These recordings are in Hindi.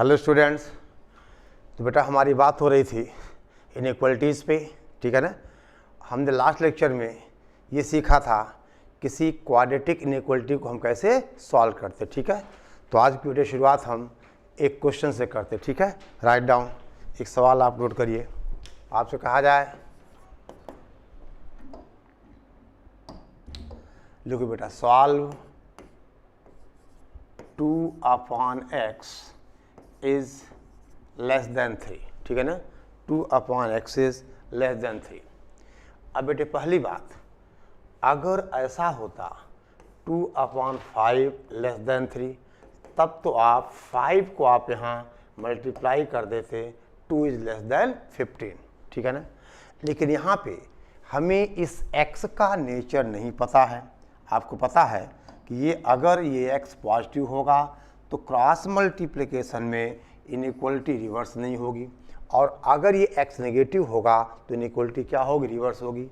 Hello students. तो बेटा हमारी बात हो रही थी इनइक्वलिटीज़ पे, ठीक है ना। हमने लास्ट लेक्चर में ये सीखा था किसी क्वाड्रेटिक इनइक्वलिटी को हम कैसे सॉल्व करते, ठीक है। तो आज की वीडियो शुरुआत हम एक क्वेश्चन से करते, ठीक है। राइट डाउन, एक सवाल आप नोट करिए। आपसे कहा जाए, लिखो बेटा, solve 2/x is less than 3, ठीक है ना। 2/x is less than 3। अब बेटे पहली बात, अगर ऐसा होता 2/5 लेस देन 3, तब तो आप 5 को आप यहाँ मल्टीप्लाई कर देते 2 इज लेस देन 15, ठीक है ना। लेकिन यहाँ पे हमें इस x का नेचर नहीं पता है। आपको पता है कि ये अगर ये x पॉजिटिव होगा तो क्रॉस मल्टीप्लिकेशन में इनइक्वलिटी रिवर्स नहीं होगी, और अगर ये x नेगेटिव होगा तो इनइक्वलिटी क्या होगी, रिवर्स होगी।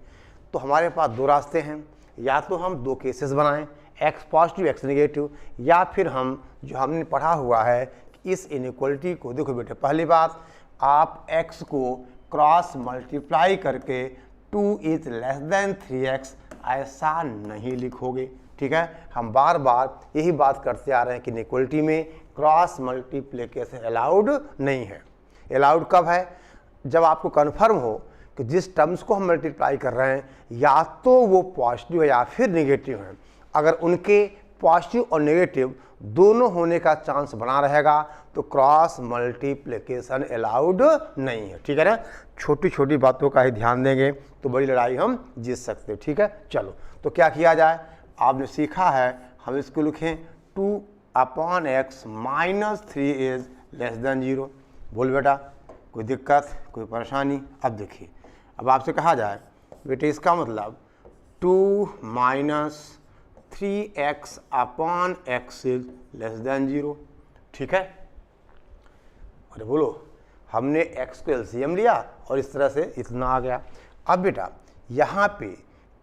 तो हमारे पास दो रास्ते हैं, या तो हम दो केसेस बनाएं, x पॉजिटिव x नेगेटिव, या फिर हम जो हमने पढ़ा हुआ है कि इस इनइक्वलिटी को, देखो बेटे पहली बात, आप x को क्रॉस मल्टीप्लाई करके 2 इज लेस देन 3x ऐसा नहीं लिखोगे, ठीक है। हम बार बार यही बात करते आ रहे हैं कि इनइक्वलिटी में क्रॉस मल्टीप्लिकेशन अलाउड नहीं है। अलाउड कब है, जब आपको कन्फर्म हो कि जिस टर्म्स को हम मल्टीप्लाई कर रहे हैं या तो वो पॉजिटिव है या फिर नेगेटिव है। अगर उनके पॉजिटिव और नेगेटिव दोनों होने का चांस बना रहेगा तो क्रॉस मल्टीप्लिकेशन अलाउड नहीं है, ठीक है ना। छोटी छोटी बातों का ही ध्यान देंगे तो बड़ी लड़ाई हम जीत सकते हैं, ठीक है। चलो, तो क्या किया जाए, आपने सीखा है, हम इसको लिखें 2/x minus 3 is less than 0। बोल बेटा, कोई दिक्कत, कोई परेशानी। अब देखिए, अब आपसे कहा जाए बेटे इसका मतलब 2 minus 3x/x is less than 0, ठीक है। अरे बोलो, हमने x को एलसीएम लिया और इस तरह से इतना आ गया। अब बेटा यहाँ पे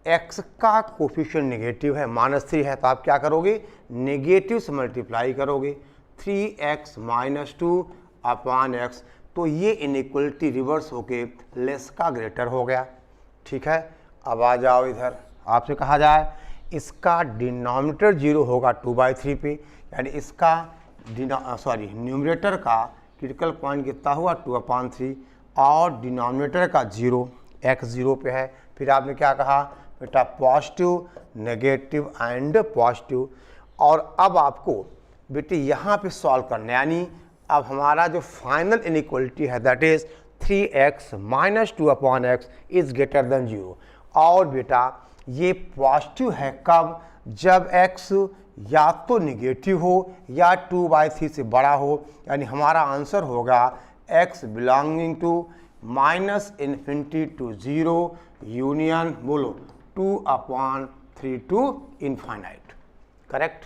x का कोफिशिएंट नेगेटिव है, -3 है, तो आप क्या करोगे, नेगेटिव से मल्टीप्लाई करोगे 3x माइनस 2/x, तो ये इनइक्वलिटी रिवर्स होके लेस का ग्रेटर हो गया, ठीक है। अब आ जाओ इधर, आपसे कहा जाए इसका डिनोमिनेटर 0 होगा 2/3 पे, यानी इसका न्यूमरेटर का क्रिटिकल पॉइंट कितना हुआ 2/3, और डिनोमिनेटर का 0, x 0 पे है। फिर आपने क्या कहा बेटा, पॉजिटिव नेगेटिव एंड पॉजिटिव। और अब आपको बेटे यहाँ पे सॉल्व करना, यानी अब हमारा जो फाइनल इनइक्वलिटी है that is 3x minus 2/x is greater than 0। और बेटा ये पॉजिटिव है कब, जब x या तो नेगेटिव हो या 2/3 से बड़ा हो, यानी हमारा आंसर होगा x belonging to -∞ to 0 union, बोलो 2/3 टू इनफाइनाइट। करेक्ट,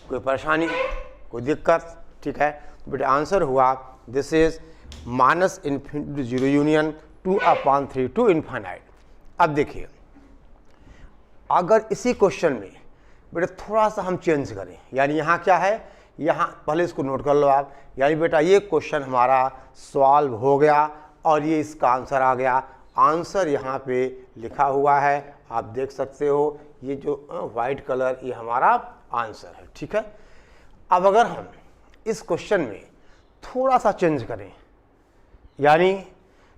कोई परेशानी, कोई दिक्कत, ठीक है। तो बेटा आंसर हुआ this is -∞ to 0 union 2/3 to infinite. अब देखिए, अगर इसी क्वेश्चन में बेटा थोड़ा सा हम चेंज करें, यानी यहाँ क्या है, यहाँ पहले इसको नोट कर लो आप, यानी बेटा ये क्वेश्चन हमारा सॉल्व हो गया और ये इसका आंसर आ गया। आंसर यहाँ पे लिखा हुआ है, आप देख सकते हो, ये जो वाइट कलर ये हमारा आंसर है, ठीक है। अब अगर हम इस क्वेश्चन में थोड़ा सा चेंज करें, यानी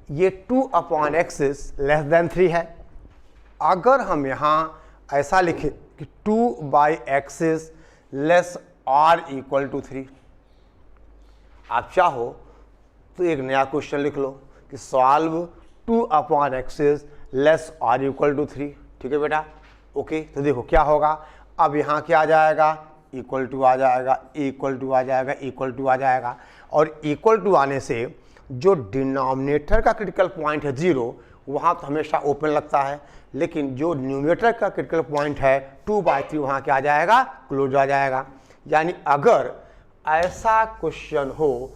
ये 2/x इज लेस देन 3 है, अगर हम यहाँ ऐसा लिखें कि 2/x इज लेस और इक्वल टू 3, आप चाहो तो एक नया क्वेश्चन लिख लो कि सॉल्व 2/x इज लेस और इक्वल टू 3, ठीक है बेटा। ओके, तो देखो क्या होगा, अब यहाँ क्या आ जाएगा, इक्वल टू आ जाएगा, इक्वल टू आ जाएगा, इक्वल टू आ जाएगा, और इक्वल टू आने से जो डिनोमिनेटर का क्रिटिकल पॉइंट है 0, वहाँ तो हमेशा ओपन लगता है, लेकिन जो न्यूमरेटर का क्रिटिकल पॉइंट है 2/3 वहाँ क्या आ जाएगा, क्लोज आ जाएगा। यानी अगर ऐसा क्वेश्चन हो,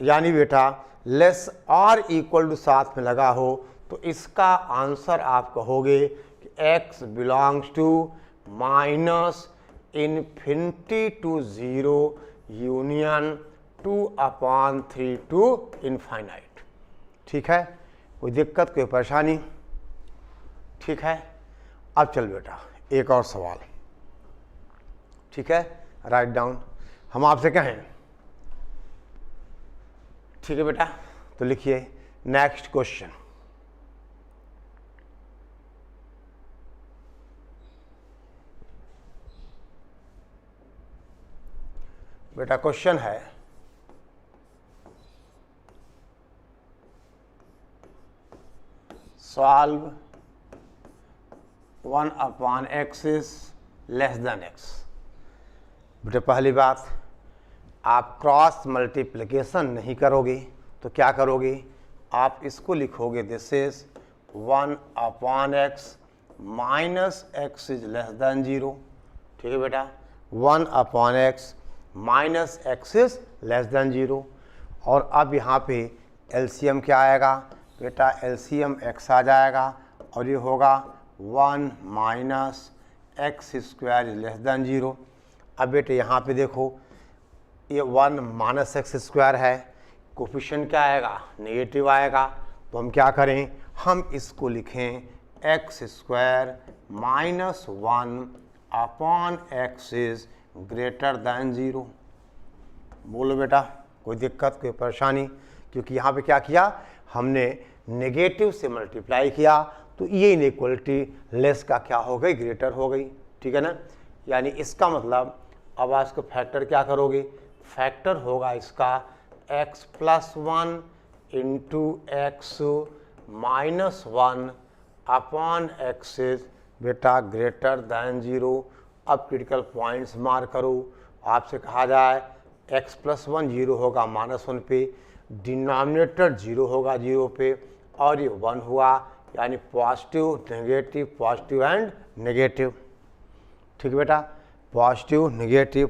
यानी बेटा लेस और इक्वल टू साथ में लगा हो, तो इसका आंसर आप कहोगे कि x belongs to -∞ to 0 union 2/3 to infinite. ठीक है, कोई दिक्कत, कोई परेशानी? ठीक है, अब चल बेटा एक और सवाल। ठीक है, राइट डाउन। हम आपसे कहें, ठीक है बेटा, तो लिखिए नेक्स्ट क्वेश्चन। बेटा क्वेश्चन है solve 1/x is less than x। बेटा पहली बात, आप क्रॉस मल्टीप्लिकेशन नहीं करोगे तो क्या करोगे? आप इसको लिखोगे this is 1/x minus x is less than 0। ठीक है बेटा, 1/x minus x is less than 0। और अब यहाँ पे एलसीएम क्या आएगा? बेटा एलसीएम x आ जाएगा और ये होगा 1 minus x square is less than 0। अब बेटे यहाँ पे देखो, ये 1 माइनस एक्स स्क्वायर है, कोफिशिएंट क्या आएगा? नेगेटिव आएगा। तो हम क्या करें? हम इसको लिखें x square minus 1/x is greater than 0। बोलो बेटा, कोई दिक्कत, कोई परेशानी? क्योंकि यहाँ पे क्या किया हमने? नेगेटिव से मल्टीप्लाई किया, तो ये इनइक्वलिटी लेस का क्या हो गई? ग्रेटर हो गई। ठीक है ना? यानी इसका मतलब अब आप इसको फैक्टर क्या करोगे? फैक्टर होगा इसका x plus 1 into x minus 1/x is बेटा ग्रेटर दैन 0। अब क्रिटिकल पॉइंट्स मार्क करो। आपसे कहा जाए x प्लस 1 0 होगा -1 पे, डिनोमिनेटर 0 होगा 0 पे, और ये 1 हुआ, यानी पॉजिटिव नेगेटिव एंड नेगेटिव। ठीक है बेटा, पॉजिटिव नेगेटिव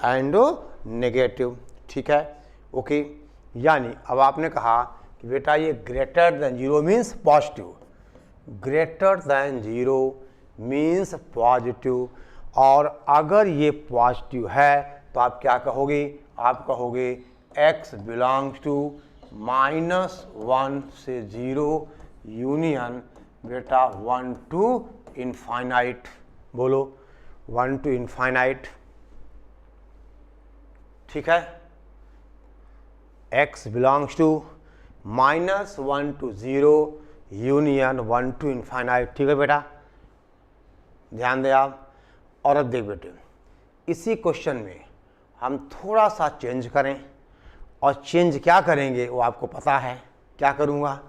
एंड नेगेटिव। ठीक है, ओके। यानी अब आपने कहा कि बेटा ये greater than 0 means positive, greater than 0 means positive. और अगर ये पॉजिटिव है तो आप क्या कहोगे? आप कहोगे x बिलोंग्स टू -1 से 0 यूनियन बेटा 1 टू इनफाइनाइट। बोलो 1 टू इनफाइनाइट। ठीक है, x belongs to -1 to 0 union 1 to infinite. ठीक है बेटा, ध्यान दें आप। और अब देख बेटे, इसी क्वेश्चन में हम थोड़ा सा चेंज करें, और चेंज क्या करेंगे वो आपको पता है। क्या करूँगा?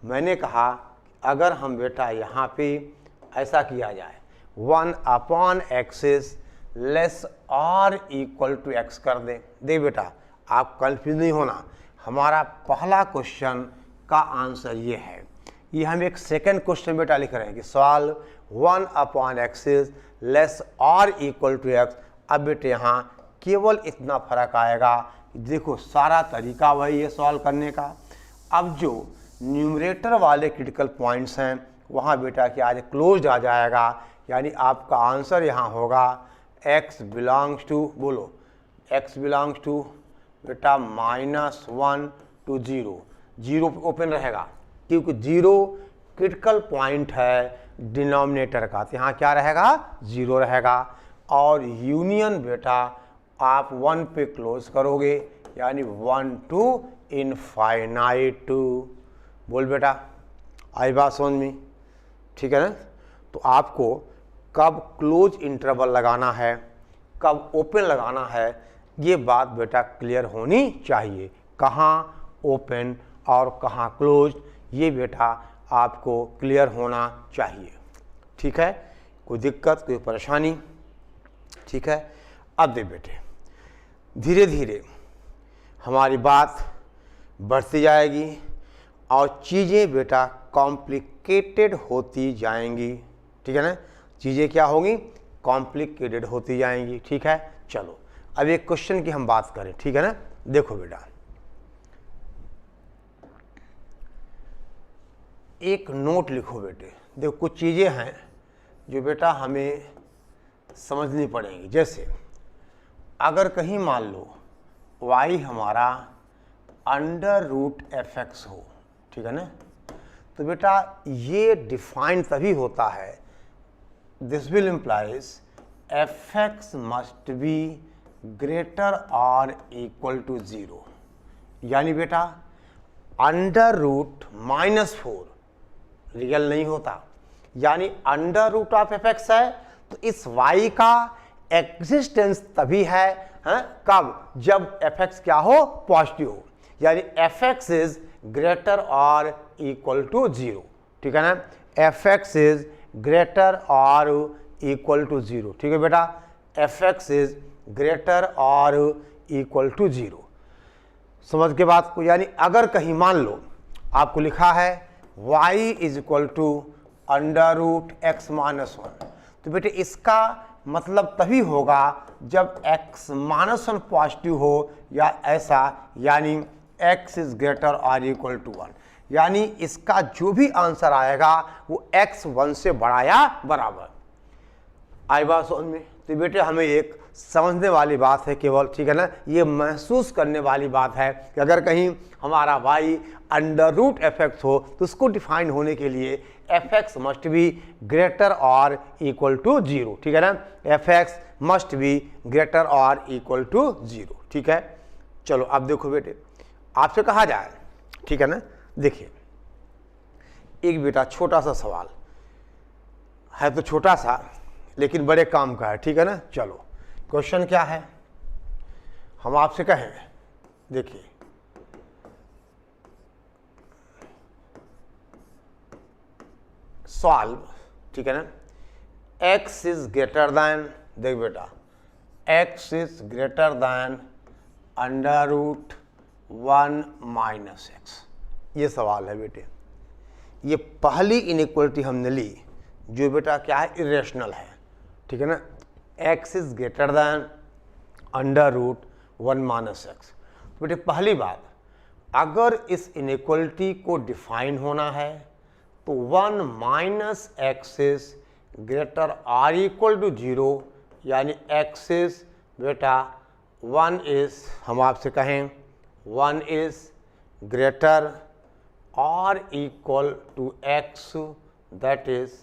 मैंने कहा अगर हम बेटा यहाँ पे ऐसा किया जाए 1/x इज लेस और इक्वल टू x कर दें। देख बेटा, आप कंफ्यूज नहीं होना, हमारा पहला क्वेश्चन का आंसर ये है। ये हम एक सेकंड क्वेश्चन बेटा लिख रहे हैं कि सॉल्व 1/x इज लेस और इक्वल टू x। अब बेटे यहाँ केवल इतना फर्क आएगा, देखो सारा तरीका वही है सॉल्व करने का। अब जो न्यूमरेटर वाले क्रिटिकल पॉइंट्स हैं वहाँ बेटा क्या आज क्लोज आ जाएगा, यानी आपका आंसर यहाँ होगा x बिलोंग्स टू, बोलो x बिलोंग्स टू बेटा -1 टू 0। 0 ओपन रहेगा क्योंकि 0 क्रिटिकल पॉइंट है डिनोमिनेटर का, तो यहाँ क्या रहेगा? 0 रहेगा। और यूनियन बेटा आप 1 पे क्लोज करोगे, यानी 1 टू इनफाइनाइट। बोल बेटा, आई बात समझ में? ठीक है ना? तो आपको कब क्लोज इंटरवल लगाना है, कब ओपन लगाना है, ये बात बेटा क्लियर होनी चाहिए। कहाँ ओपन और कहाँ क्लोज, ये बेटा आपको क्लियर होना चाहिए। ठीक है, कोई दिक्कत, कोई परेशानी? ठीक है, अब दे बेटे धीरे धीरे हमारी बात बढ़ती जाएगी और चीज़ें बेटा कॉम्प्लिकेटेड होती जाएंगी। ठीक है ना? चीज़ें क्या होंगी? कॉम्प्लिकेटेड होती जाएंगी। ठीक है, चलो अब एक क्वेश्चन की हम बात करें। ठीक है ना? देखो बेटा, एक नोट लिखो बेटे। देखो कुछ चीज़ें हैं जो बेटा हमें समझनी पड़ेंगी। जैसे अगर कहीं मान लो y हमारा अंडर रूट एफ एक्स हो, ठीक है ना। तो बेटा ये डिफाइन तभी होता है, this will implies F x must be greater और इक्वल टू 0, यानी बेटा अंडर रूट -4 रियल नहीं होता, यानी under root of f x है तो इस y का एग्जिस्टेंस तभी है, कब, जब एफ एक्स क्या हो, पॉजिटिव हो, यानी एफ एक्स इज ग्रेटर और इक्वल टू 0, ठीक है ना। एफ एक्स इज ग्रेटर और इक्वल टू 0, ठीक है बेटा, एफ एक्स इज ग्रेटर और इक्वल टू 0। समझ के बात को, यानी अगर कहीं मान लो आपको लिखा है y is equal to under root x minus 1, तो बेटे इसका मतलब तभी होगा जब x माइनस 1 पॉजिटिव हो या ऐसा, यानी x इज ग्रेटर और इक्वल टू 1, यानी इसका जो भी आंसर आएगा वो x 1 से बड़ा या बराबर। आई बात समझ में। तो बेटे हमें एक समझने वाली बात है केवल, ठीक है ना, ये महसूस करने वाली बात है कि अगर कहीं हमारा y under root f x हो तो उसको डिफाइन होने के लिए f x must be greater और इक्वल टू 0, ठीक है ना, f x must be greater और इक्वल टू 0, ठीक है। चलो अब देखो बेटे, आपसे कहा जाए, ठीक है ना, देखिए एक बेटा छोटा सा सवाल है, तो छोटा सा लेकिन बड़े काम का है, ठीक है ना। चलो क्वेश्चन क्या है, हम आपसे कहें, देखिए सॉल्व, ठीक है ना, x इज ग्रेटर दैन, देख बेटा x is greater than under root 1 minus x, ये सवाल है बेटे। ये पहली इनइक्वलिटी हमने ली जो बेटा क्या है, इरेशनल है, ठीक है ना, x is greater than under root 1 minus x. तो बेटे पहली बात, अगर इस इनइक्वलिटी को डिफाइन होना है तो 1 minus x is greater or equal to 0, यानी x इज बेटा 1 इज, हम आपसे कहें 1 इज ग्रेटर और equal to x, that is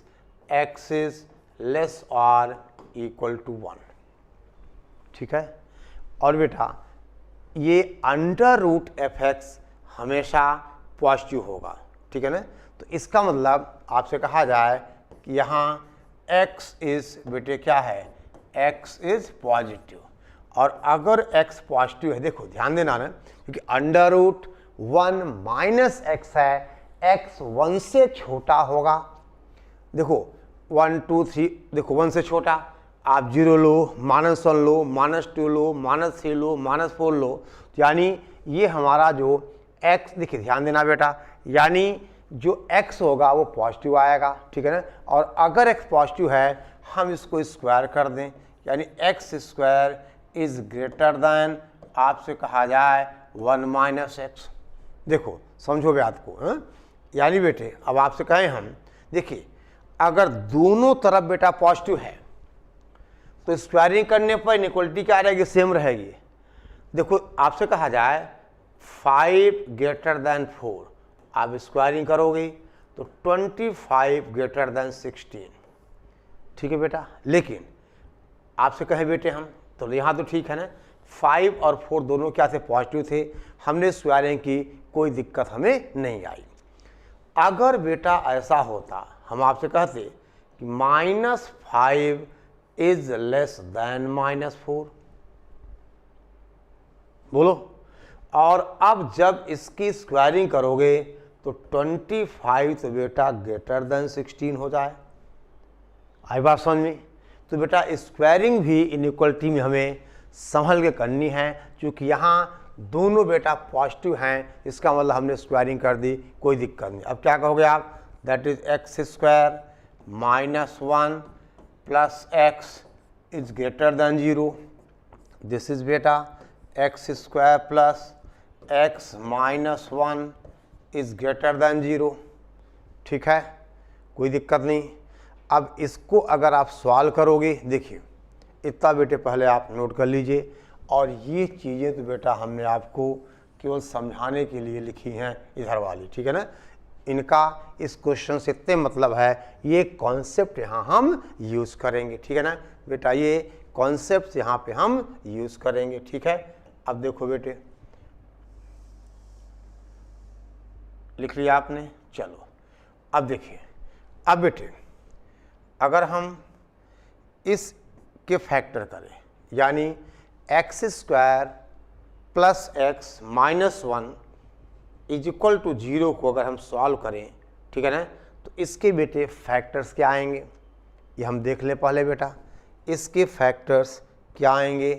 x is less और इक्वल टू 1, ठीक है। और बेटा ये अंडर रूट एफ एक्स हमेशा पॉजिटिव होगा, ठीक है ना। तो इसका मतलब आपसे कहा जाए कि यहाँ x इज बेटे क्या है, x इज पॉजिटिव, और अगर x पॉजिटिव है, देखो ध्यान देना ना, क्योंकि अंडर रूट 1 माइनस एक्स है, x 1 से छोटा होगा, देखो 1 2 3, देखो 1 से छोटा, आप 0 लो, -1 लो, -2 लो, -3 लो, -4 लो, यानी ये हमारा जो x, देखिए ध्यान देना बेटा, यानी जो x होगा वो पॉजिटिव आएगा, ठीक है ना। और अगर x पॉजिटिव है हम इसको स्क्वायर कर दें, यानी x square is greater then, आपसे कहा जाए 1 माइनस एक्स। देखो समझो बात को, यानी बेटे अब आपसे कहें हम, देखिए अगर दोनों तरफ बेटा पॉजिटिव है तो स्क्वायरिंग करने पर इनइक्वलिटी क्या रहेगी, सेम रहेगी। देखो आपसे कहा जाए 5 ग्रेटर दैन 4, आप स्क्वायरिंग करोगे तो 25 ग्रेटर दैन 16, ठीक है बेटा। लेकिन आपसे कहें बेटे हम, तो यहाँ तो ठीक है ना, 5 और 4 दोनों क्या थे, पॉजिटिव थे, हमने स्क्वायरिंग की, कोई दिक्कत हमें नहीं आई। अगर बेटा ऐसा होता, हम आपसे कहते कि -5 इज लेस दैन -4, बोलो, और अब जब इसकी स्क्वायरिंग करोगे तो 25 तो बेटा ग्रेटर दैन 16 हो जाए। आई बात समझ में। तो बेटा स्क्वायरिंग भी इनइक्वलिटी में हमें संभल के करनी है, क्योंकि यहाँ दोनों बेटा पॉजिटिव हैं, इसका मतलब हमने स्क्वायरिंग कर दी, कोई दिक्कत नहीं। अब क्या कहोगे आप, that is x square -1 plus x is greater than 0, this is बेटा x square plus x -1 is greater than 0, ठीक है, कोई दिक्कत नहीं। अब इसको अगर आप सॉल्व करोगे, देखिए इतना बेटे पहले आप नोट कर लीजिए, और ये चीज़ें तो बेटा हमने आपको केवल समझाने के लिए लिखी हैं इधर वाली, ठीक है ना। इनका इस क्वेश्चन से इतने मतलब है, ये कॉन्सेप्ट यहाँ हम यूज़ करेंगे, ठीक है ना बेटा। ये कॉन्सेप्ट यहाँ पे हम यूज़ करेंगे, ठीक है। अब देखो बेटे, लिख लिया आपने, चलो अब देखिए। अब बेटे अगर हम इस के फैक्टर करें, यानी x square plus x minus 1 is equal to 0 को अगर हम सॉल्व करें, ठीक है ना, तो इसके बेटे फैक्टर्स क्या आएंगे ये हम देख लें पहले बेटा। इसके फैक्टर्स क्या आएंगे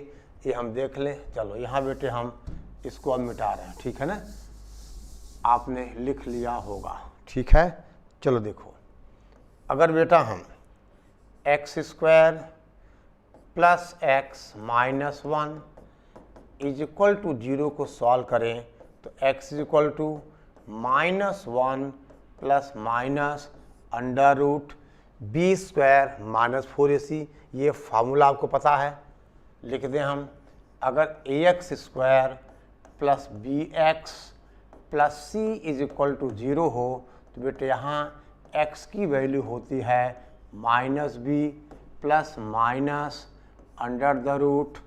ये हम देख लें। चलो यहाँ बेटे हम इसको अब मिटा रहे हैं, ठीक है ना, आपने लिख लिया होगा, ठीक है। चलो देखो, अगर बेटा हम x square plus x minus 1 is equal to 0 को सॉल्व करें, तो x is equal to -1 plus minus under root b square minus 4ac। ये फार्मूला आपको पता है, लिख दें हम। अगर ax square plus b x plus c is equal to 0 हो, तो बेटे यहाँ x की वैल्यू होती है -b plus minus under the root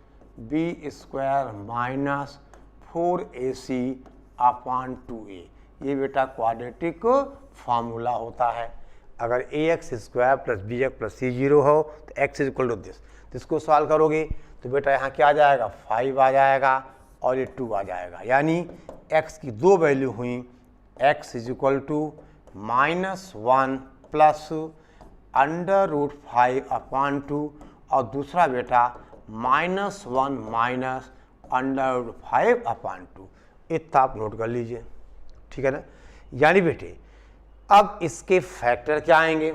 b square minus 4ac upon 2a। ये बेटा क्वाड्रेटिक फार्मूला होता है। अगर ax square plus b x plus c 0 हो तो x is equal to this, तो इसको सॉल्व करोगे तो बेटा यहाँ क्या आ जाएगा, 5 आ जाएगा और ये 2 आ जाएगा। यानी x की दो वैल्यू हुई, x is equal to -1 plus under root 5 upon 2 और दूसरा बेटा -1 माइनस अंडर रूट 5 अपॉन 2। इतना आप नोट कर लीजिए, ठीक है ना। यानी बेटे अब इसके फैक्टर क्या आएंगे,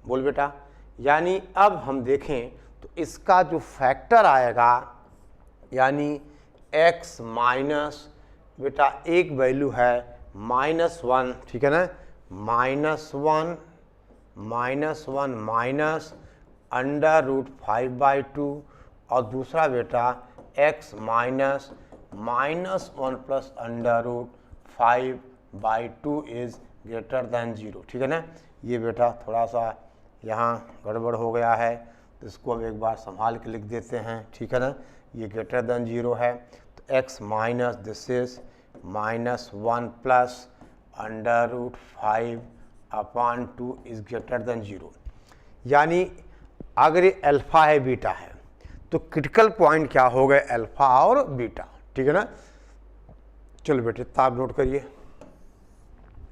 बोल बेटा। यानी अब हम देखें तो इसका जो फैक्टर आएगा, यानी x माइनस बेटा एक वैल्यू है -1, ठीक है ना, -1 माइनस अंडर रूट 5/2 और दूसरा बेटा x minus -1 plus under root 5/2 is greater than 0, ठीक है ना। ये बेटा थोड़ा सा यहाँ गड़बड़ हो गया है, तो इसको हम एक बार संभाल के लिख देते हैं, ठीक है ना। ये ग्रेटर दैन 0 है, तो x minus this is -1 plus under root 5 upon 2 is greater than 0। यानी अगर ये अल्फा है बीटा है तो क्रिटिकल पॉइंट क्या हो गए, अल्फा और बीटा, ठीक है ना। चलो बेटे ताब नोट करिए,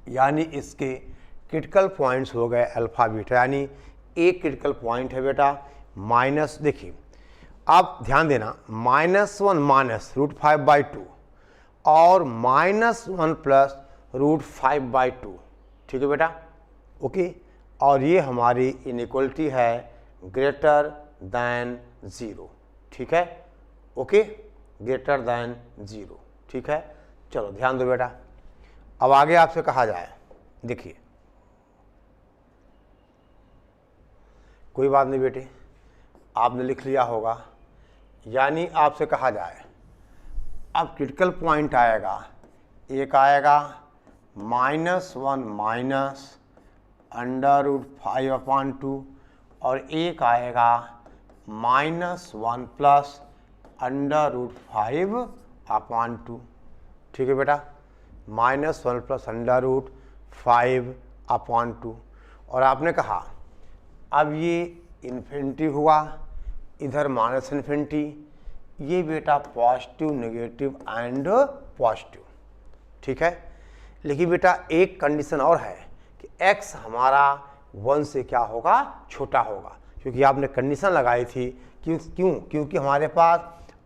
यानी इसके क्रिटिकल पॉइंट्स हो गए अल्फा बीटा। यानी एक क्रिटिकल पॉइंट है बेटा माइनस, देखिए आप ध्यान देना, -1 माइनस √5/2 और -1 प्लस √5/2, ठीक है बेटा, ओके। और ये हमारी इनइक्वलिटी है ग्रेटर दैन 0, ठीक है, ओके, ग्रेटर दैन 0, ठीक है। चलो ध्यान दो बेटा, अब आगे आपसे कहा जाए, देखिए कोई बात नहीं बेटे, आपने लिख लिया होगा। यानी आपसे कहा जाए अब क्रिटिकल पॉइंट आएगा, एक आएगा -1 माइनस अंडर रूट 5/2 और एक आएगा -1 प्लस अंडर रूट 5/2, ठीक है बेटा, -1 प्लस अंडर रूट 5/2। और आपने कहा अब ये इन्फिनिटी हुआ, इधर माइनस इन्फिनिटी, ये बेटा पॉजिटिव नेगेटिव एंड पॉजिटिव, ठीक है। लेकिन बेटा एक कंडीशन और है कि x हमारा 1 से क्या होगा, छोटा होगा, क्योंकि आपने कंडीशन लगाई थी, क्योंकि हमारे पास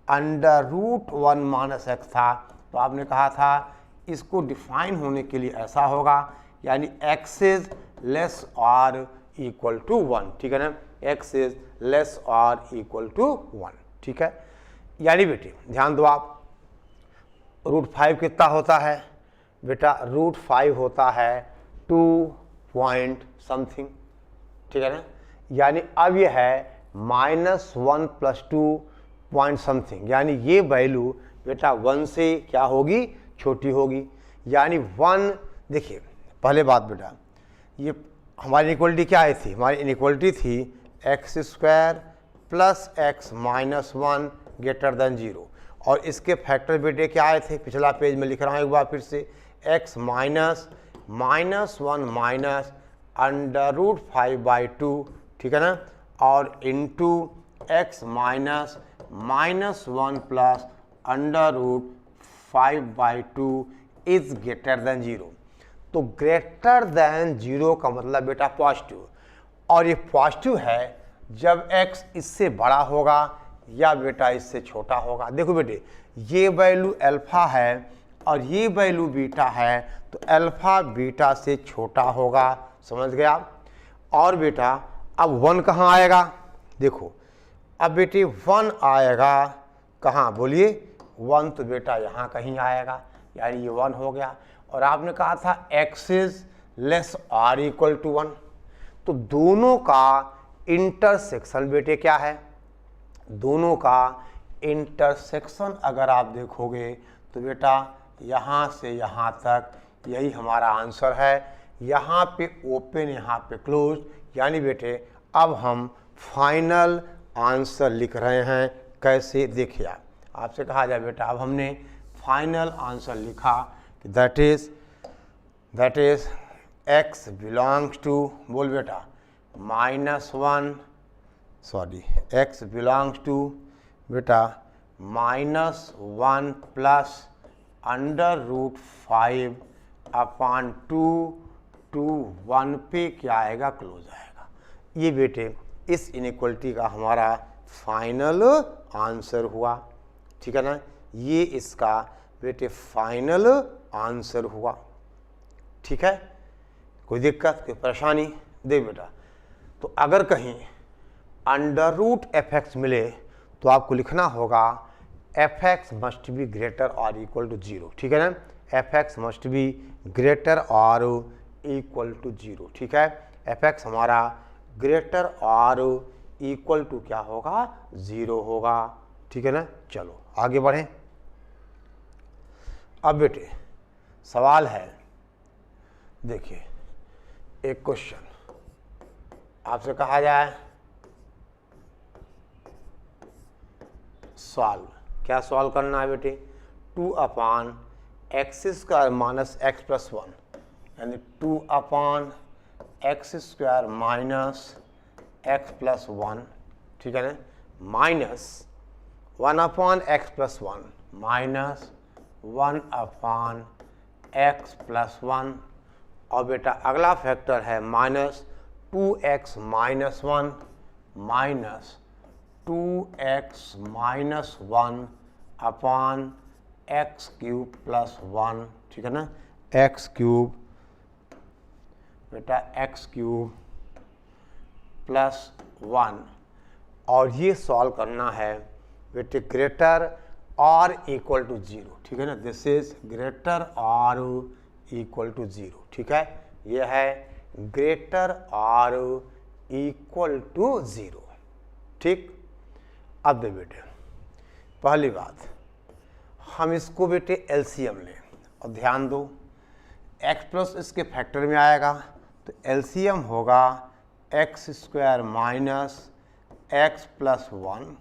अंडर रूट 1 माइनस एक्स था, तो आपने कहा था इसको डिफाइन होने के लिए ऐसा होगा, यानी x इज लेस और इक्वल टू 1, ठीक है ना, x इज लेस और इक्वल टू 1, ठीक है। यानी बेटे ध्यान दो आप, √5 कितना होता है बेटा, √5 होता है 2 पॉइंट समथिंग, ठीक है ना। यानी अब ये है -1 प्लस 2 पॉइंट समथिंग, यानी ये वैल्यू बेटा 1 से क्या होगी, छोटी होगी। यानी 1, देखिए पहले बात बेटा, ये हमारी इनइक्वालिटी क्या आई थी, हमारी इनइक्वालिटी थी x square plus x minus 1 greater than 0, और इसके फैक्टर बेटे क्या आए थे, पिछला पेज में लिख रहा हूँ एक बार फिर से, एक्स माइनस 1 माइनस √5/2, ठीक है ना, और into x minus -1 plus √5/2 is greater than 0। तो ग्रेटर देन 0 का मतलब बेटा पॉजिटिव, और ये पॉजिटिव है जब x इससे बड़ा होगा या बेटा इससे छोटा होगा। देखो बेटे, ये वैल्यू अल्फा है और ये वैल्यू बीटा है, तो अल्फा बीटा से छोटा होगा, समझ गए आप। और बेटा अब 1 कहाँ आएगा, देखो अब बेटे 1 आएगा कहाँ, बोलिए 1 तो बेटा यहाँ कहीं आएगा, यानी ये 1 हो गया। और आपने कहा था x is less or equal to 1, तो दोनों का इंटरसेक्शन बेटे क्या है, दोनों का इंटरसेक्शन अगर आप देखोगे तो बेटा यहाँ से यहाँ तक यही हमारा आंसर है। यहाँ पे ओपन, यहाँ पे क्लोज, यानी बेटे अब हम फाइनल आंसर लिख रहे हैं। कैसे, देखिए आपसे कहा जाए बेटा, अब हमने फाइनल आंसर लिखा कि that is x belongs to, बोल बेटा x बिलोंग्स टू बेटा -1 प्लस √5/2 टू 1 पे क्या आएगा, क्लोज आएगा। ये बेटे इस इनइक्वालिटी का हमारा फाइनल आंसर हुआ, ठीक है ना, ये इसका बेटे फाइनल आंसर हुआ, ठीक है। कोई दिक्कत, कोई परेशानी, देख बेटा, तो अगर कहीं √f(x) मिले तो आपको लिखना होगा f(x) मस्ट बी ग्रेटर और इक्वल टू 0, ठीक है ना, f(x) मस्ट बी ग्रेटर और इक्वल टू 0, ठीक है। f(x) हमारा ग्रेटर और इक्वल टू क्या होगा, 0 होगा, ठीक है ना। चलो आगे बढ़ें। अब बेटे सवाल है, देखिए एक क्वेश्चन आपसे कहा जाए सॉल्व, क्या सॉल्व करना है बेटे, 2/x² माइनस x प्लस 1, यानी 2/x² माइनस x प्लस 1, ठीक है ना, minus 1/x plus 1 minus 1/x plus 1, और बेटा अगला फैक्टर है -2x minus 1 minus 2x minus 1/x³ plus 1, ठीक है ना, x³ बेटा x³ प्लस 1, और ये सॉल्व करना है बेटे ग्रेटर और इक्वल टू 0, ठीक है ना, दिस इज ग्रेटर और इक्वल टू 0, ठीक है, ये है ग्रेटर और इक्वल टू 0, ठीक। अब दे बेटे, पहली बात हम इसको बेटे एलसीएम लें, और ध्यान दो x प्लस इसके फैक्टर में आएगा, तो एलसीएम होगा x² minus x plus 1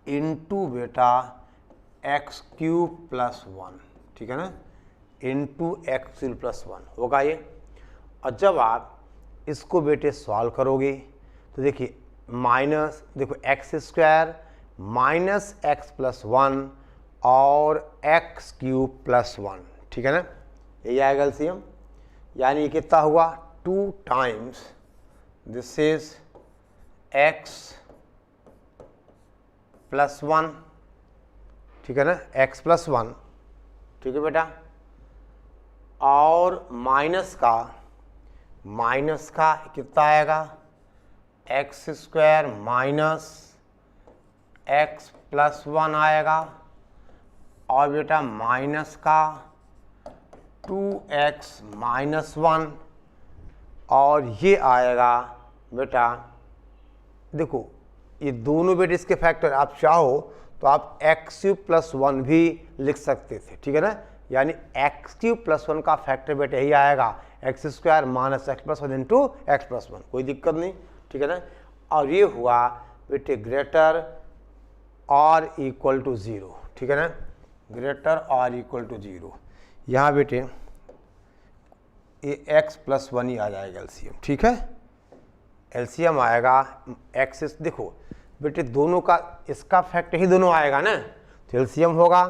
into बेटा x³ प्लस 1, ठीक है ना, इंटू x³ प्लस 1 होगा ये। और जब आप इसको बेटे सॉल्व करोगे तो देखिए माइनस, देखो x² माइनस x प्लस 1 और x³ प्लस 1, ठीक है ना, यही आएगा एलसीएम, यानी ये कितना हुआ 2 times this is x plus 1, ठीक है ना, x प्लस 1, ठीक है बेटा, और माइनस का कितना आएगा x² माइनस x प्लस 1 आएगा, और बेटा माइनस का 2x माइनस 1, और ये आएगा बेटा, देखो ये दोनों बेटे इसके फैक्टर, आप चाहो तो आप x³ + 1 भी लिख सकते थे, ठीक है ना। यानी x³ + 1 का फैक्टर बेटे यही आएगा, x² - x + 1 × x + 1, कोई दिक्कत नहीं, ठीक है ना। और ये हुआ बेटे ग्रेटर और इक्वल टू 0, ठीक है ना, ग्रेटर और इक्वल टू 0। यहाँ बेटे ये x + 1 ही आ जाएगा एलसीएम, ठीक है। एलसीएम आएगा x, देखो बेटे दोनों का इसका फैक्टर ही दोनों आएगा ना, तो एलसीएम होगा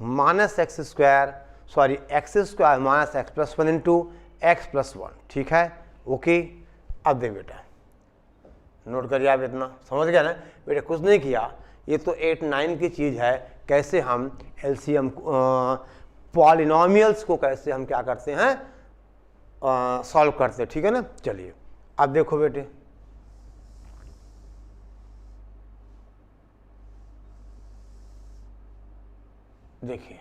-x² - x + 1 × x + 1, ठीक है, ओके। अब दे बेटा नोट करिए, आप इतना समझ गया ना बेटे, कुछ नहीं किया, ये तो 8-9 की चीज़ है, कैसे हम एलसीएम पॉलिनोमियल्स को कैसे हम क्या करते हैं, सॉल्व करते हैं, ठीक है ना। चलिए अब देखो बेटे, देखिए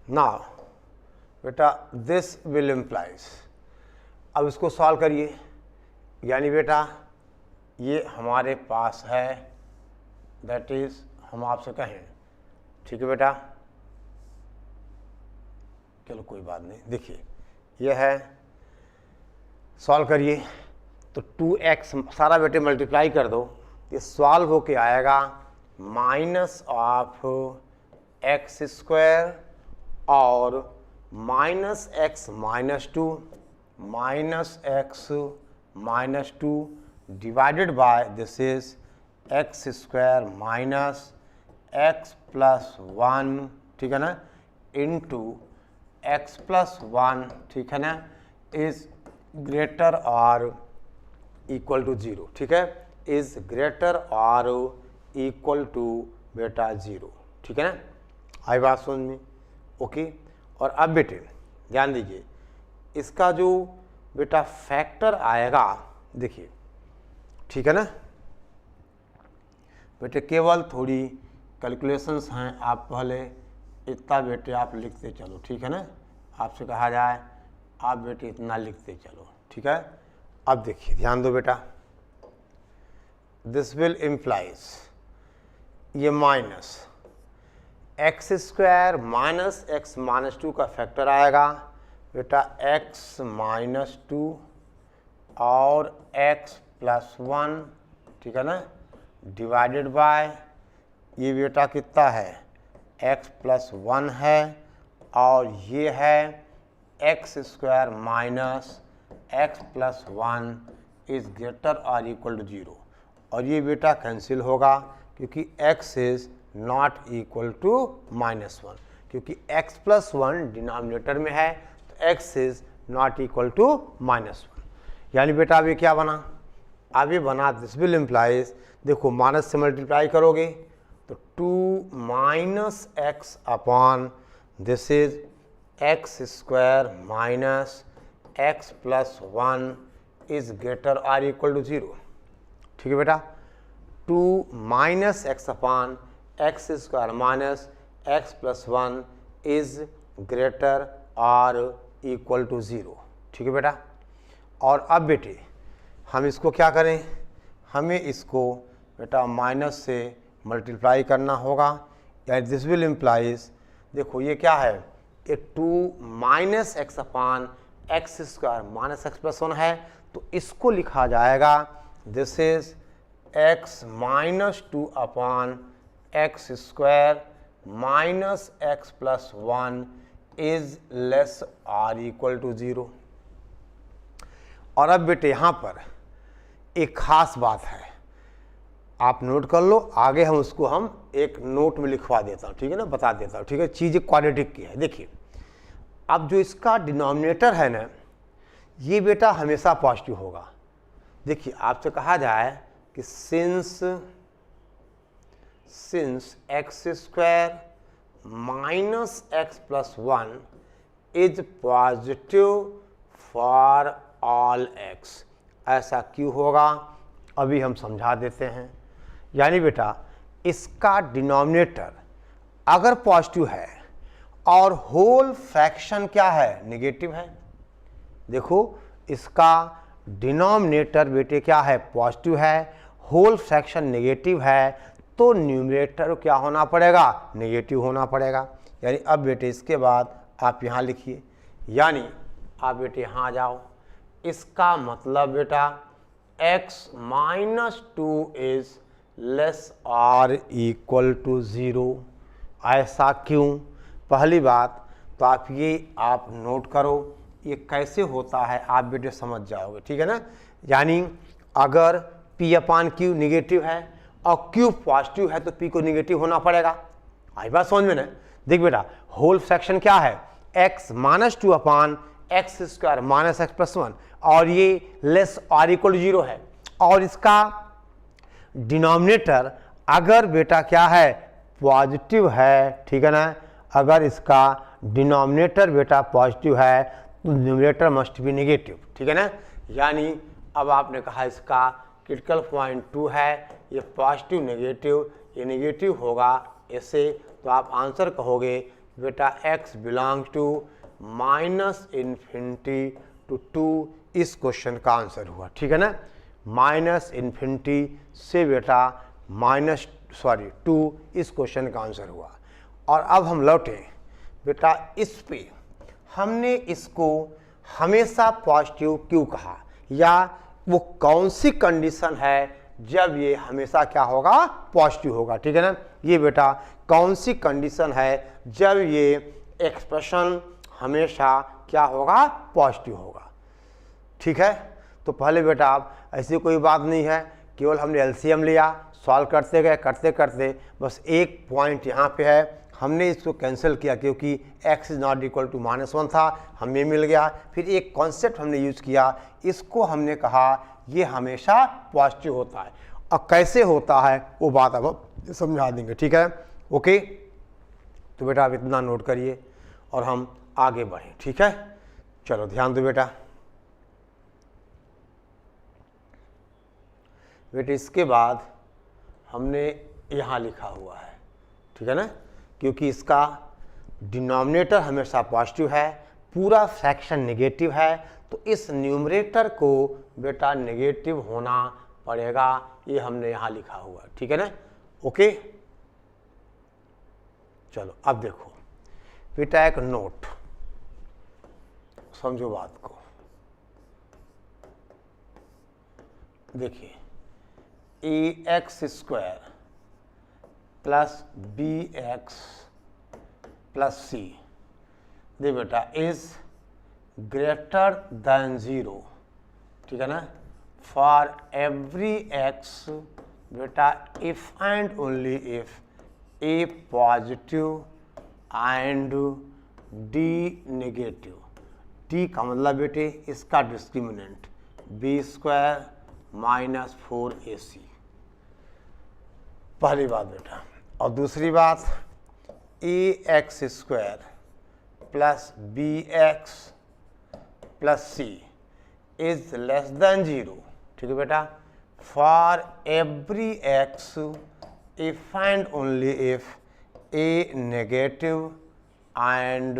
नाउ बेटा दिस विल इम्प्लाइज, अब इसको सॉल्व करिए। यानी बेटा ये हमारे पास है, दैट इज हम आपसे कहें, ठीक है बेटा, चलो कोई बात नहीं, देखिए ये है, सॉल्व करिए तो 2x सारा बेटे मल्टीप्लाई कर दो, ये सॉल्व होके आएगा -(x² और -x - 2 divided by this is x² - x + 1, ठीक है ना, इंटू x + 1, ठीक है ना, इज ग्रेटर और इक्वल टू 0, ठीक है, इज ग्रेटर और इक्वल टू बेटा 0, ठीक है ना। आई बात समझ में, ओके। और अब बेटे ध्यान दीजिए, इसका जो बेटा फैक्टर आएगा, देखिए, ठीक है ना बेटे, केवल थोड़ी कैलकुलेशंस हैं, आप पहले इतना बेटे आप लिखते चलो, ठीक है ना, आपसे कहा जाए आप बेटे इतना लिखते चलो, ठीक है। अब देखिए ध्यान दो बेटा, दिस विल इम्प्लाइज ये -(x² - x - 2 का फैक्टर आएगा बेटा x - 2 और x + 1, ठीक है ना, डिवाइडेड बाय ये बेटा कितना है, x + 1 है, और ये है x² - x + 1 इज ग्रेटर और इक्वल टू 0, और ये बेटा कैंसिल होगा क्योंकि x is not equal to -1, क्योंकि x + 1 डिनोमिनेटर में है, तो x is not equal to -1। यानी बेटा अब ये क्या बना, अब ये बना दिस विल इम्प्लाइज, देखो माइनस से मल्टीप्लाई करोगे तो 2 - x upon this is x² - x + 1 is greater और इक्वल टू 0, ठीक है बेटा। 2 - x upon x² - x + 1 is greater और इक्वल टू 0, ठीक है बेटा। और अब बेटे हम इसको क्या करें, हमें इसको बेटा माइनस से मल्टीप्लाई करना होगा, यानी दिस विल इम्प्लाइज, देखो ये क्या है, ये 2 - x अपॉन x² - x + 1 है, तो इसको लिखा जाएगा this is x - 2 upon x² - x + 1 is less और इक्वल टू 0। और अब बेटे यहाँ पर एक खास बात है, आप नोट कर लो, आगे हम उसको हम एक नोट में लिखवा देता हूँ, ठीक है ना, बता देता हूँ, ठीक है, चीज़ क्वाड्रेटिक की है। देखिए अब जो इसका डिनोमिनेटर है ना, ये बेटा हमेशा पॉजिटिव होगा। देखिए आपसे कहा जाए कि since x² - x + 1 is positive for all x, ऐसा क्यों होगा, अभी हम समझा देते हैं। यानी बेटा इसका डिनोमिनेटर अगर पॉजिटिव है और होल फ्रैक्शन क्या है, नेगेटिव है, देखो इसका डिनोमिनेटर बेटे क्या है, पॉजिटिव है, होल फ्रैक्शन नेगेटिव है तो न्यूमरेटर क्या होना पड़ेगा, नेगेटिव होना पड़ेगा। यानी अब बेटे इसके बाद आप यहाँ लिखिए, यानी आप बेटे यहाँ आ जाओ, इसका मतलब बेटा x-2 इज लेस और इक्वल टू 0। ऐसा क्यों? पहली बात तो आप नोट करो, ये कैसे होता है आप बेटे समझ जाओगे, ठीक है ना। यानी अगर p/q निगेटिव है और q पॉजिटिव है तो p को निगेटिव होना पड़ेगा। आई बात समझ में ना। देख बेटा, होल फ्रैक्शन क्या है, x-2/x² - x+1 और ये लेस और इक्वल टू 0 है। और इसका डिनोमिनेटर अगर बेटा क्या है, पॉजिटिव है, ठीक है ना। अगर इसका डिनोमिनेटर बेटा पॉजिटिव है तो न्यूमरेटर मस्ट बी नेगेटिव, ठीक है ना। यानी अब आपने कहा इसका क्रिटिकल पॉइंट 2 है, ये पॉजिटिव नेगेटिव, ये नेगेटिव होगा ऐसे, तो आप आंसर कहोगे बेटा x बिलोंग्स टू -∞ to 2 इस क्वेश्चन का आंसर हुआ, ठीक है ना। -∞ से बेटा -2 इस क्वेश्चन का आंसर हुआ। और अब हम लौटे बेटा इस पे, हमने इसको हमेशा पॉजिटिव क्यों कहा, या वो कौन सी कंडीशन है जब ये हमेशा क्या होगा, पॉजिटिव होगा, ठीक है ना। ये बेटा कौन सी कंडीशन है जब ये एक्सप्रेशन हमेशा क्या होगा, पॉजिटिव होगा, ठीक है। तो पहले बेटा आप ऐसी कोई बात नहीं है, केवल हमने एलसीएम लिया, सॉल्व करते गए, करते करते बस एक पॉइंट यहाँ पे है, हमने इसको कैंसिल किया क्योंकि x is not equal to -1 था, हमें मिल गया। फिर एक कॉन्सेप्ट हमने यूज़ किया, इसको हमने कहा ये हमेशा पॉजिटिव होता है। और कैसे होता है वो बात अब समझा देंगे, ठीक है, ओके। तो बेटा आप इतना नोट करिए और हम आगे बढ़ें, ठीक है। चलो ध्यान दो बेटा। बेटे इसके बाद हमने यहाँ लिखा हुआ है, ठीक है ना, क्योंकि इसका डिनोमिनेटर हमेशा पॉजिटिव है, पूरा फ्रैक्शन नेगेटिव है, तो इस न्यूमरेटर को बेटा नेगेटिव होना पड़ेगा, ये हमने यहाँ लिखा हुआ, ठीक है ना, ओके। चलो अब देखो बेटा, एक नोट समझो बात को। देखिए ax² + bx + c दे बेटा इज ग्रेटर देन 0, ठीक है ना, फॉर एवरी x बेटा if and only if a positive and d negative. d का मतलब बेटे इसका डिस्क्रिमिनेंट b² - 4ac, पहली बात बेटा। और दूसरी बात ax² + bx + c is less than 0, ठीक है बेटा, for every x if and only if a negative and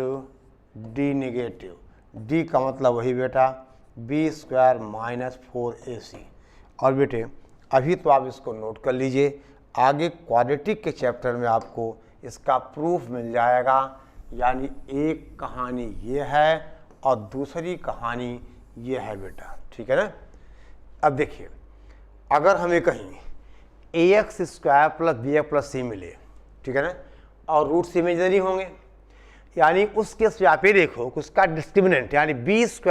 d negative. d का मतलब वही बेटा b² - 4ac। और बेटे अभी तो आप इसको नोट कर लीजिए, आगे क्वाड्रेटिक के चैप्टर में आपको इसका प्रूफ मिल जाएगा। यानी एक कहानी ये है और दूसरी कहानी ये है बेटा, ठीक है ना। अब देखिए, अगर हमें कहीं ax² + bx + c मिले, ठीक है ना, और रूट से इमेजिनरी होंगे, यानी उस केस में आप ये देखो कि उसका डिस्क्रिमिनेंट यानी b² -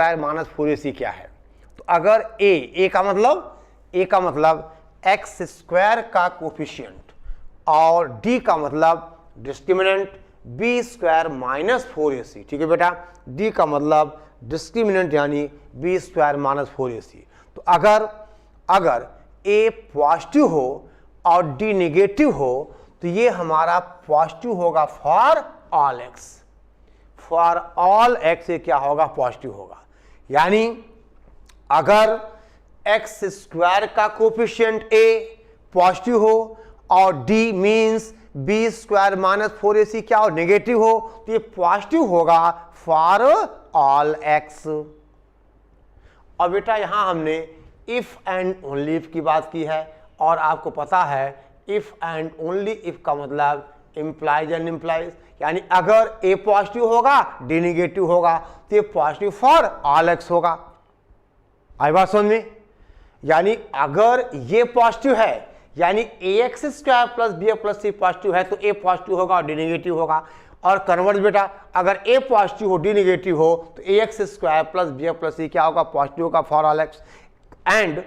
4ac क्या है। तो अगर a का मतलब x² का कोफिशिएंट और d का मतलब डिस्क्रिमिनेंट b² - 4ac, ठीक है बेटा। d का मतलब डिस्क्रिमिनेंट यानी b² - 4ac। तो अगर a पॉजिटिव हो और d नेगेटिव हो तो ये हमारा पॉजिटिव होगा for all x। For all x ये क्या होगा, पॉजिटिव होगा। यानी अगर x² का कोफिशिएंट a पॉजिटिव हो और d मीन्स b² - 4ac क्या हो, नेगेटिव हो, तो ये पॉजिटिव होगा फॉर ऑल x। और बेटा यहां हमने इफ एंड ओनली इफ की बात की है और आपको पता है इफ़ एंड ओनली इफ़ का मतलब इम्प्लाइज एंड इम्प्लाइज, यानी अगर ए पॉजिटिव होगा डी निगेटिव होगा तो ये पॉजिटिव फॉर ऑल एक्स होगा। आई बात समझ में? यानी अगर ये पॉजिटिव है यानी a x square plus b x plus c positive है तो ए पॉजिटिव होगा और डी निगेटिव होगा। और कन्वर्स बेटा, अगर ए पॉजिटिव हो डी निगेटिव हो तो a x square plus b x plus c क्या होगा? पॉजिटिव होगा for all x. And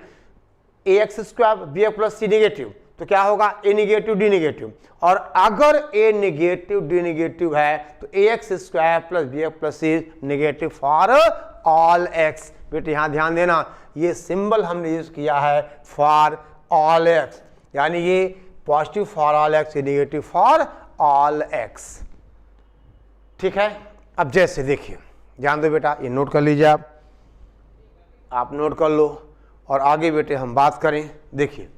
a x square b x plus c negative तो क्या होगा? A negative D negative. और अगर ए निगेटिव डी निगेटिव है तो a x square plus b x plus c negative for all x. बेटे यहाँ ध्यान देना, ये सिंबल हमने यूज किया है फॉर ऑल एक्स, यानी ये पॉजिटिव फॉर ऑल एक्स, ये निगेटिव फॉर ऑल एक्स। ठीक है, अब जैसे देखिए, ध्यान दो बेटा, ये नोट कर लीजिए आप नोट कर लो और आगे बेटे हम बात करें। देखिए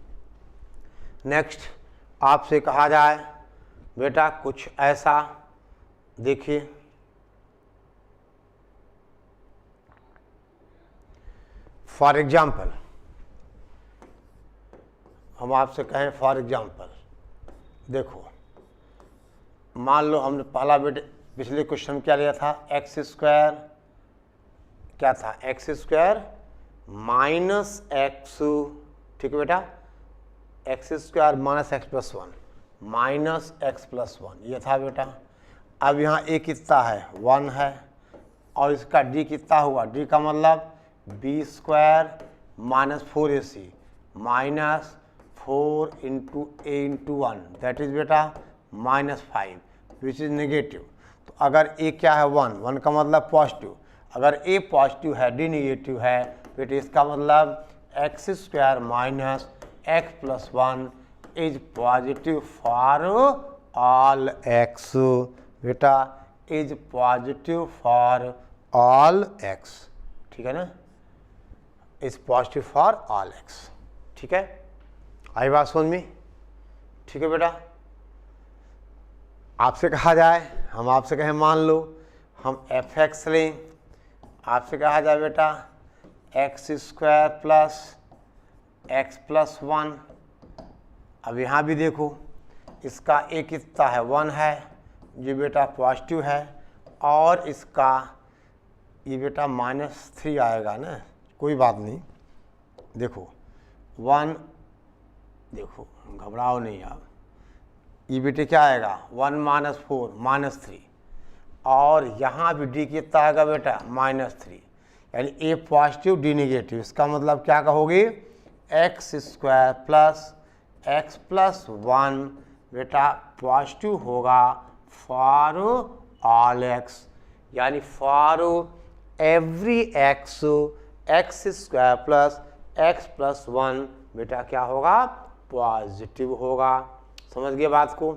नेक्स्ट आपसे कहा जाए बेटा कुछ ऐसा, देखिए फॉर एग्जाम्पल, हम आपसे कहें फॉर एग्जाम्पल, देखो मान लो हमने पहला बेटे पिछले क्वेश्चन क्या लिया था? एक्स स्क्वायर क्या था? एक्स स्क्वायर माइनस एक्स, ठीक है बेटा, x square minus x plus one minus x plus one, ये था बेटा। अब यहाँ ए कितना है? 1 है, और इसका डी कितना हुआ? डी का मतलब b square minus 4ac minus 4 into a into 1 that is बेटा -5 विच इज नेगेटिव। तो अगर ए क्या है? 1 का मतलब पॉजिटिव, अगर ए पॉजिटिव है डी नेगेटिव है बेटे इसका मतलब x square minus x plus 1 is positive for all x. बेटा is positive for all x, ठीक है ना, is positive for all x. ठीक है, आई बात समझ में? ठीक है बेटा, आपसे कहा जाए, हम आपसे कहें मान लो हम एफ एक्स लें, आपसे कहा जाए बेटा x square plus x plus 1। अब यहाँ भी देखो इसका ए कितना है? 1 है, ये बेटा पॉजिटिव है, और इसका ये बेटा -3 आएगा ना, कोई बात नहीं। देखो 1, देखो घबराओ नहीं आप, ये बेटे क्या आएगा? 1 - 4 -3, और यहाँ भी डी कितना आएगा बेटा? -3, यानी ए पॉजिटिव डी नेगेटिव। इसका मतलब क्या कहोगे? X square plus x plus 1 बेटा पॉजिटिव होगा फॉर ऑल एक्स, यानी for every x x square plus x plus 1 बेटा क्या होगा? पॉजिटिव होगा। समझ गए बात को?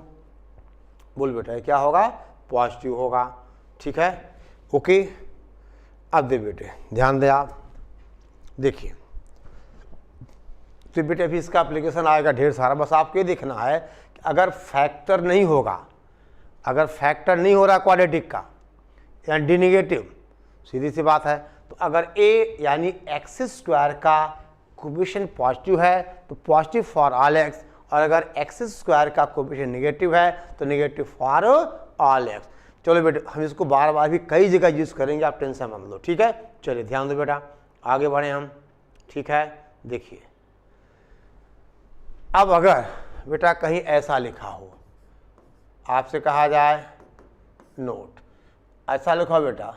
बोल बेटा ये क्या होगा? पॉजिटिव होगा। ठीक है, ओके। अब दे बेटे ध्यान दे आप, देखिए तो बेटे अभी इसका एप्लीकेशन आएगा ढेर सारा, बस आपको ये देखना है कि अगर फैक्टर नहीं होगा, अगर फैक्टर नहीं हो रहा क्वाड्रेटिक का यानी डी नेगेटिव, सीधी सी बात है, तो अगर ए यानी एक्स स्क्वायर का कोएफिशिएंट पॉजिटिव है तो पॉजिटिव फॉर ऑल एक्स, और अगर एक्स स्क्वायर का कोएफिशिएंट नेगेटिव है तो नेगेटिव फॉर ऑल एक्स। चलो बेटे हम इसको बार बार भी कई जगह यूज़ करेंगे, आप टेंशन मत लो। ठीक है, चलिए ध्यान दो बेटा, आगे बढ़े हम। ठीक है, देखिए अब अगर बेटा कहीं ऐसा लिखा हो, आपसे कहा जाए नोट, ऐसा लिखो बेटा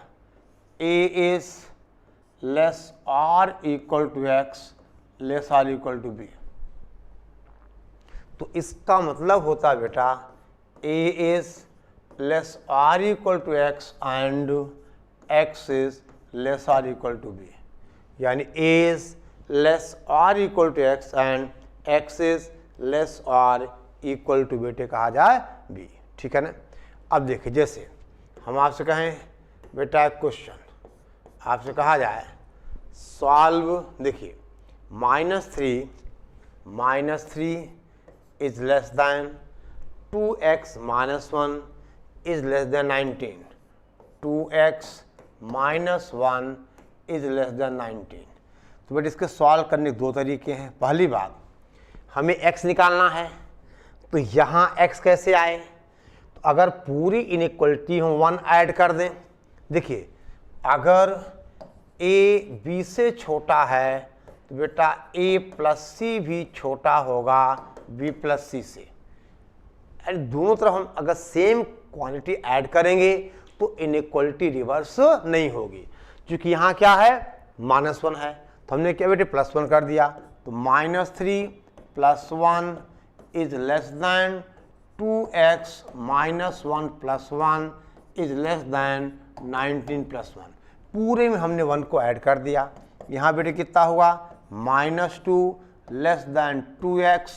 ए इज लेस और इक्वल टू एक्स लेस और इक्वल टू बी, तो इसका मतलब होता है बेटा ए इज लेस और equal to x and x is less और इक्वल टू बी, यानी ए इज लेस और equal to x and x is less और इक्वल टू बेटे कहा जाए बी। ठीक है ना। अब देखिए जैसे हम आपसे कहें बेटा क्वेश्चन, आपसे कहा जाए सॉल्व, देखिए -3 is less than 2x - 1 is less than 19, 2x - 1 is less than 19। तो बेटा इसके सॉल्व करने के दो तरीके हैं। पहली बात हमें x निकालना है, तो यहाँ x कैसे आए, तो अगर पूरी इनइक्वलिटी हम 1 ऐड कर दें, देखिए अगर a b से छोटा है तो बेटा a प्लस सी भी छोटा होगा b प्लस सी से। दोनों तरफ हम अगर सेम क्वांटिटी ऐड करेंगे तो इनइक्वलिटी रिवर्स नहीं होगी, क्योंकि यहाँ क्या है -1 है, तो हमने क्या बेटे +1 कर दिया, तो -3 + 1 is less than 2x - 1 + 1 is less than 19 + 1। पूरे में हमने 1 को ऐड कर दिया। यहाँ बेटे कितना हुआ -2 लेस दैन 2x,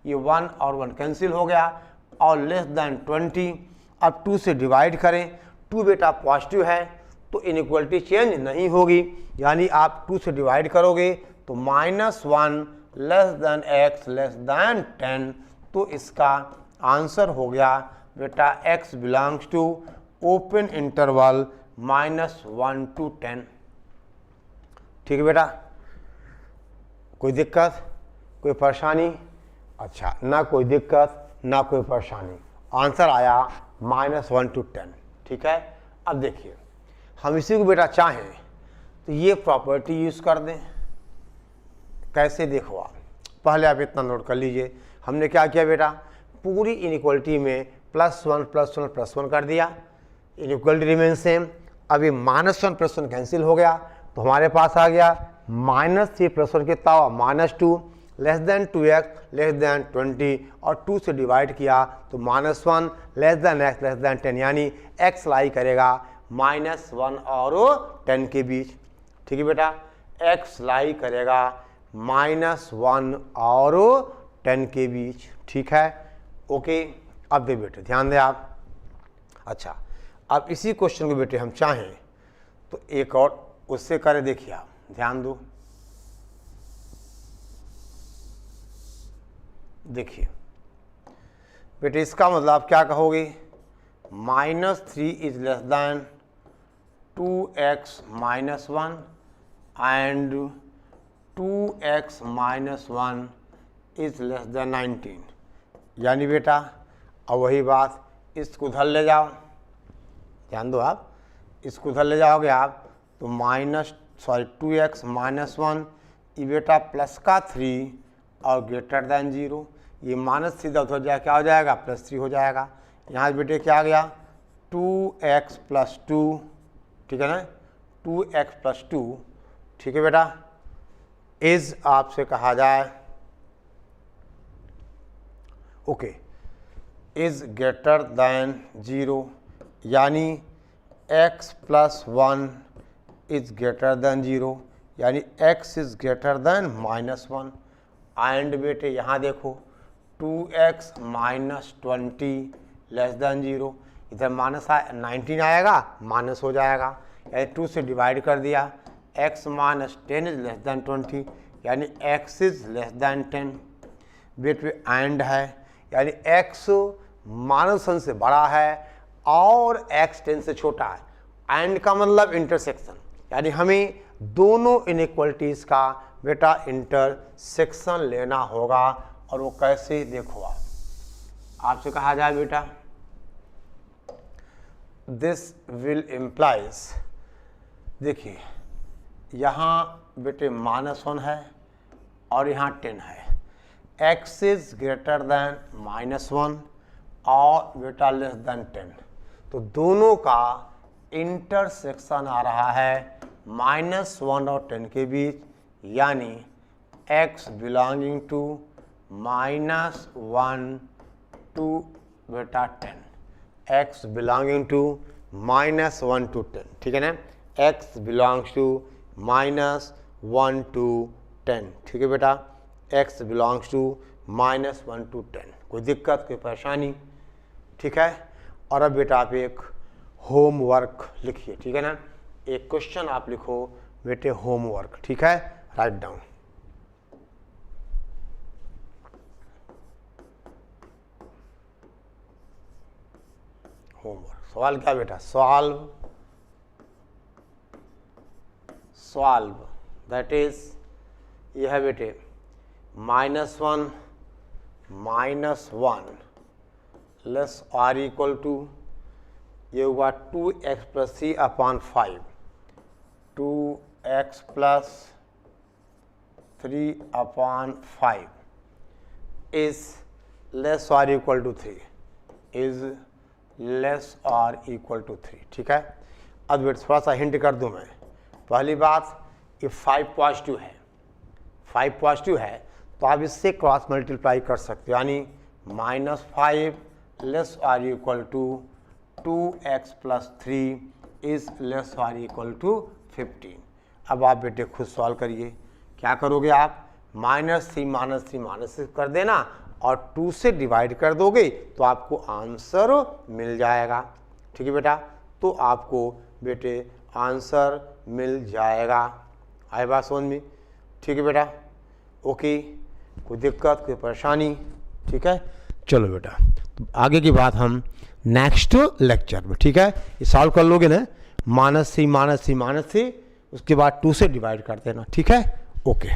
ये 1 और 1 कैंसिल हो गया, और लेस दैन 20। अब 2 से डिवाइड करें, 2 बेटा पॉजिटिव है तो इनइक्वलिटी चेंज नहीं होगी, यानी आप 2 से डिवाइड करोगे तो -1 less than x less than 10, तो इसका आंसर हो गया बेटा x belongs to open interval -1 to 10। ठीक है बेटा, कोई दिक्कत, कोई परेशानी? अच्छा, ना कोई दिक्कत ना कोई परेशानी, आंसर आया -1 to 10। ठीक है, अब देखिए हम इसी को बेटा चाहें तो ये प्रॉपर्टी यूज़ कर दें। कैसे देखो आप, पहले आप इतना नोट कर लीजिए, हमने क्या किया बेटा पूरी इनइक्वलिटी में +1 + 1 + 1 कर दिया, इनइक्वलिटी रिमेन सेम। अभी -1 + 1 कैंसिल हो गया, तो हमारे पास आ गया -3 + 1 कितना हुआ -2 less than 2x less than 20, और 2 से डिवाइड किया तो -1 less than x less than 10, यानी x लाई करेगा -1 और 10 के बीच। ठीक है बेटा, x लाई करेगा -1 और 10 के बीच। ठीक है, ओके। अब दे बेटे ध्यान दें आप। अच्छा, अब इसी क्वेश्चन को बेटे हम चाहें तो एक और उससे करें, देखिए आप ध्यान दो, देखिए बेटे इसका मतलब आप क्या कहोगे, -3 is less than 2x - 1 and 2x - 1 is less than 19, यानी बेटा अब वही बात, इसको उधर ले जाओ, ध्यान दो आप, इसको उधर ले जाओगे आप तो 2x - 1 ये बेटा प्लस का 3 और ग्रेटर दैन 0, ये माइनस सीधा उधर जाए क्या हो जाएगा +3 हो जाएगा। यहाँ बेटे क्या आ गया 2x + 2, ठीक है ना, 2x + 2, ठीक है बेटा, इज आपसे कहा जाए ओके इज ग्रेटर दैन 0, यानी x + 1 इज ग्रेटर दैन 0, यानी x is greater then -1। And बेटे यहाँ देखो 2x - 20 लेस दैन 0, इधर -19 आएगा माइनस हो जाएगा, यानी 2 से डिवाइड कर दिया, x - 10 इज लेस दैन 20, यानी x इज लेस दैन 10। बेटे एंड है, यानी x -1 से बड़ा है और x 10 से छोटा है। एंड का मतलब इंटरसेक्शन, यानी हमें दोनों इनइक्वलिटीज़ का बेटा इंटरसेक्शन लेना होगा, और वो कैसे देखो आप, आपसे कहा जाए बेटा दिस विल इम्प्लाइज, देखिए यहाँ बेटे -1 है और यहाँ 10 है, x इज ग्रेटर दैन -1 और बेटा लेस दैन 10, तो दोनों का इंटरसेक्शन आ रहा है -1 और 10 के बीच, यानी x बिलोंगिंग टू -1 to बेटा 10, x बिलोंगिंग टू -1 to 10, ठीक है ना, x बिलोंग्स टू -1 to 10, ठीक है बेटा, x बिलोंग्स टू -1 to 10, कोई दिक्कत कोई परेशानी? ठीक है, और अब बेटा आप एक होमवर्क लिखिए, ठीक है ना, एक क्वेश्चन आप लिखो बेटे होमवर्क, ठीक है, राइट डाउन। होमवर्क सवाल क्या बेटा, सॉल्व दैट इज ये है बेटे -1 -1 लेस आर इक्वल टू, ये हुआ 2x plus 3 upon 5, 2x plus 3 upon 5 is less or equal to 3, is less or equal to 3। ठीक है, अब थोड़ा सा हिंट कर दूं मैं। पहली बात, ये 5 पॉजिटिव है, 5 पॉजिटिव है तो आप इससे क्रॉस मल्टीप्लाई कर सकते हो, यानी -5 less or equal to 2x plus 3 is less or equal to 15। अब आप बेटे खुद सॉल्व करिए। क्या करोगे आप, -3 कर देना और 2 से डिवाइड कर दोगे तो आपको आंसर मिल जाएगा। ठीक है बेटा, तो आपको बेटे आंसर मिल जाएगा। आए बात समझ में? ठीक है बेटा, ओके, कोई दिक्कत कोई परेशानी? ठीक है, चलो बेटा, तो आगे की बात हम नेक्स्ट लेक्चर में। ठीक है, ये सॉल्व कर लोगे ना, -3 उसके बाद 2 से डिवाइड कर देना। ठीक है, ओके।